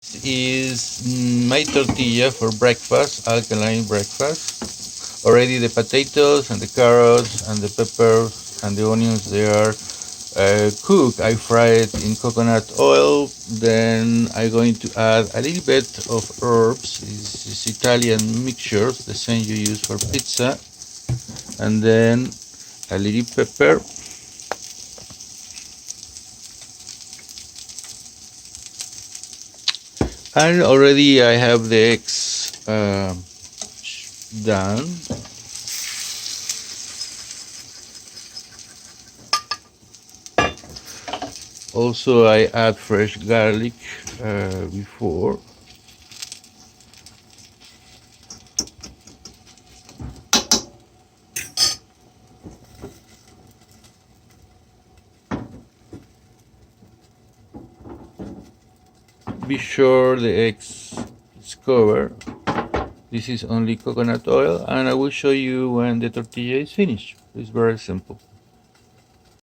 This is my tortilla for breakfast, alkaline breakfast. Already the potatoes and the carrots and the peppers and the onions, they are cooked. I fry it in coconut oil. Then I'm going to add a little bit of herbs. This is Italian mixtures, the same you use for pizza. And then a little pepper. And already I have the eggs done. Also, I add fresh garlic before. Be sure the eggs is covered. This is only coconut oil, and I will show you when the tortilla is finished. It's very simple.